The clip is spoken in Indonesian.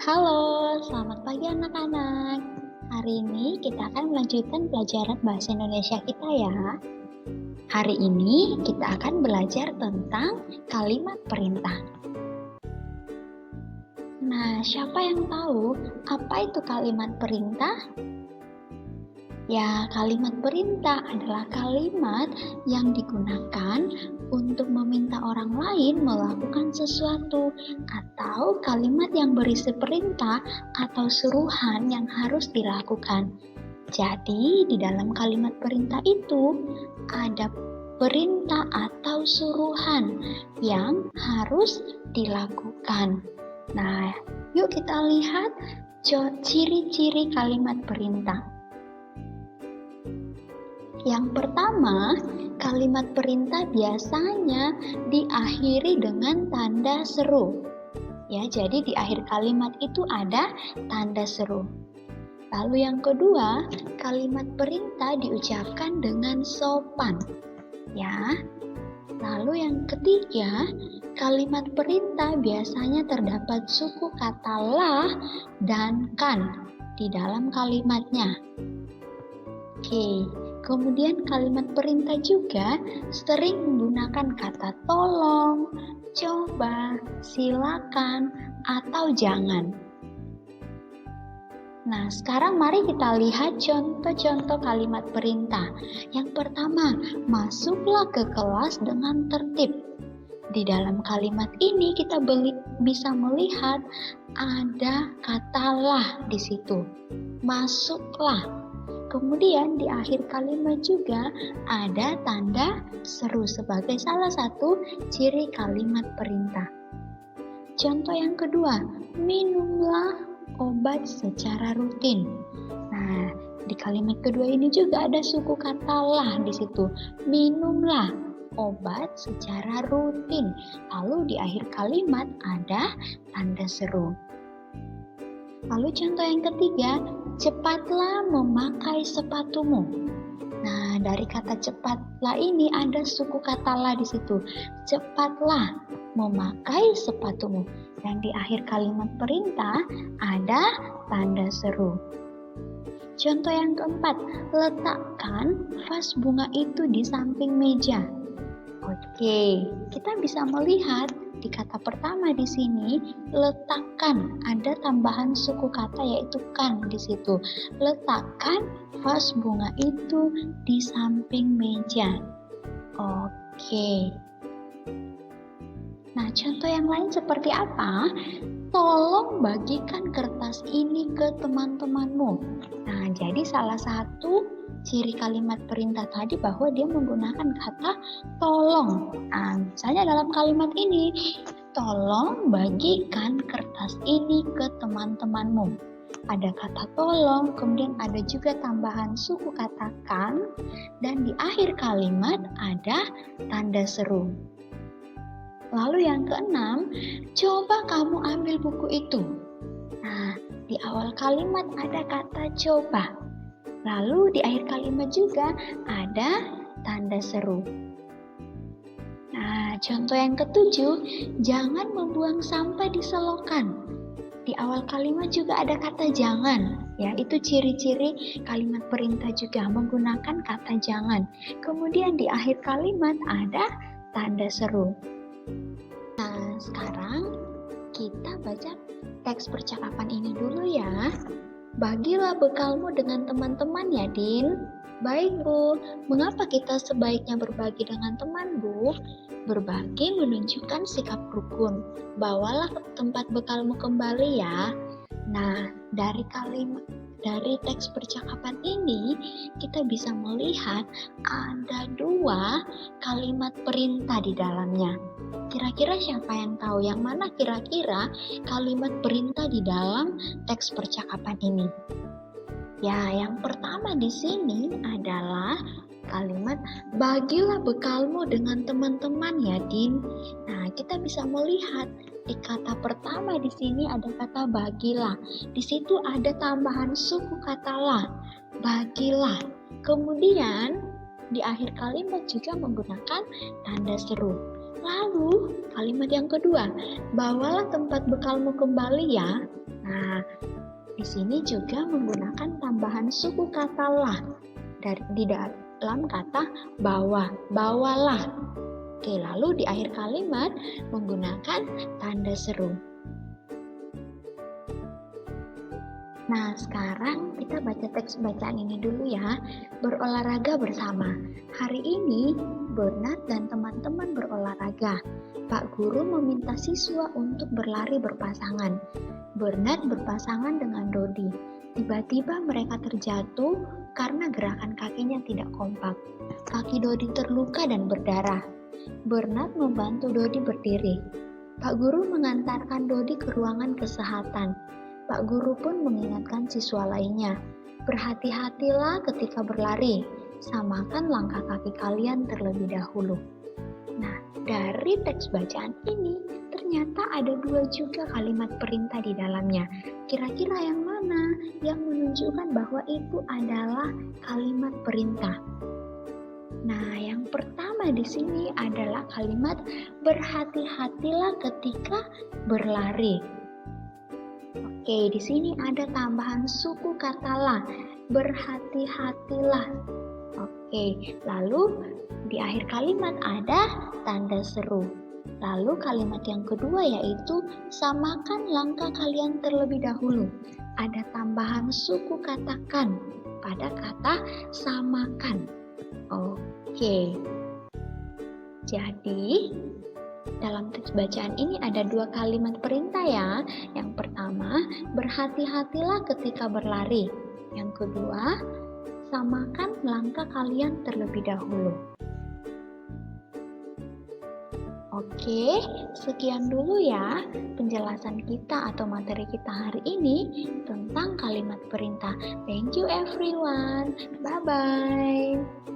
Halo, selamat pagi anak-anak. Hari ini kita akan melanjutkan pelajaran bahasa Indonesia kita ya. Hari ini kita akan belajar tentang kalimat perintah. Nah, siapa yang tahu apa itu kalimat perintah? Ya, kalimat perintah adalah kalimat yang digunakan untuk meminta orang lain melakukan sesuatu atau kalimat yang berisi perintah atau suruhan yang harus dilakukan. Jadi, di dalam kalimat perintah itu ada perintah atau suruhan yang harus dilakukan. Nah, yuk kita lihat ciri-ciri kalimat perintah. Yang pertama, kalimat perintah biasanya diakhiri dengan tanda seru. Ya, jadi di akhir kalimat itu ada tanda seru. Lalu yang kedua, kalimat perintah diucapkan dengan sopan. Ya. Lalu yang ketiga, kalimat perintah biasanya terdapat suku kata lah dan kan di dalam kalimatnya. Oke. Kemudian kalimat perintah juga sering menggunakan kata tolong, coba, silakan, atau jangan. Nah, sekarang mari kita lihat contoh-contoh kalimat perintah. Yang pertama, masuklah ke kelas dengan tertib. Di dalam kalimat ini kita bisa melihat ada kata lah di situ. Masuklah. Kemudian di akhir kalimat juga ada tanda seru sebagai salah satu ciri kalimat perintah. Contoh yang kedua, minumlah obat secara rutin. Nah, di kalimat kedua ini juga ada suku kata lah di situ. Minumlah obat secara rutin. Lalu di akhir kalimat ada tanda seru. Lalu contoh yang ketiga, cepatlah memakai sepatumu. Nah, dari kata cepatlah ini ada suku kata lah di situ. Cepatlah memakai sepatumu. Dan di akhir kalimat perintah ada tanda seru. Contoh yang keempat, letakkan vas bunga itu di samping meja. Oke, kita bisa melihat di kata pertama di sini, letakkan, ada tambahan suku kata yaitu kan di situ. Letakkan vas bunga itu di samping meja. Oke. Nah, contoh yang lain seperti apa? Tolong bagikan kertas ini ke teman-temanmu. Nah, jadi salah satu ciri kalimat perintah tadi bahwa dia menggunakan kata tolong. Nah, misalnya dalam kalimat ini, tolong bagikan kertas ini ke teman-temanmu. Ada kata tolong, kemudian ada juga tambahan suku kata kan, dan di akhir kalimat ada tanda seru. Lalu yang keenam, coba kamu ambil buku itu. Nah, di awal kalimat ada kata coba. Lalu di akhir kalimat juga ada tanda seru. Nah, contoh yang ketujuh, jangan membuang sampah di selokan. Di awal kalimat juga ada kata jangan. Ya, itu ciri-ciri kalimat perintah juga menggunakan kata jangan. Kemudian di akhir kalimat ada tanda seru. Nah, sekarang kita baca teks percakapan ini dulu ya. Bagilah bekalmu dengan teman-teman ya, Din. Baik, Bu. Mengapa kita sebaiknya berbagi dengan teman, Bu? Berbagi menunjukkan sikap rukun. Bawalah ke tempat bekalmu kembali ya. Nah, dari teks percakapan ini kita bisa melihat ada dua kalimat perintah di dalamnya. Kira-kira siapa yang tahu yang mana kira-kira kalimat perintah di dalam teks percakapan ini? Ya, yang pertama di sini adalah kalimat bagilah bekalmu dengan teman-teman ya, Din. Nah, kita bisa melihat di kata pertama di sini ada kata bagilah. Di situ ada tambahan suku kata lah. Bagilah. Kemudian di akhir kalimat juga menggunakan tanda seru. Lalu kalimat yang kedua, bawalah tempat bekalmu kembali ya. Nah, di sini juga menggunakan tambahan suku kata lah di dalam kata bawa, bawalah. Oke, lalu di akhir kalimat menggunakan tanda seru. Nah, sekarang kita baca teks bacaan ini dulu ya. Berolahraga bersama. Hari ini, Bernard dan teman-teman berolahraga. Pak Guru meminta siswa untuk berlari berpasangan. Bernard berpasangan dengan Dodi. Tiba-tiba mereka terjatuh karena gerakan kakinya tidak kompak. Kaki Dodi terluka dan berdarah. Bernard membantu Dodi berdiri. Pak Guru mengantarkan Dodi ke ruangan kesehatan. Pak Guru pun mengingatkan siswa lainnya, berhati-hatilah ketika berlari, samakan langkah kaki kalian terlebih dahulu. Nah, dari teks bacaan ini ternyata ada 2 juga kalimat perintah di dalamnya. Kira-kira yang mana yang menunjukkan bahwa itu adalah kalimat perintah? Nah, yang pertama di sini adalah kalimat berhati-hatilah ketika berlari. Oke, di sini ada tambahan suku kata lah, berhati-hatilah. Oke, lalu di akhir kalimat ada tanda seru. Lalu kalimat yang kedua yaitu samakan langkah kalian terlebih dahulu. Ada tambahan suku kata kan pada kata samakan. Oke. Jadi dalam teks bacaan ini ada 2 kalimat perintah ya. Yang pertama, berhati-hatilah ketika berlari. Yang kedua, samakan langkah kalian terlebih dahulu. Oke, sekian dulu ya penjelasan kita atau materi kita hari ini tentang kalimat perintah. Thank you everyone. Bye-bye.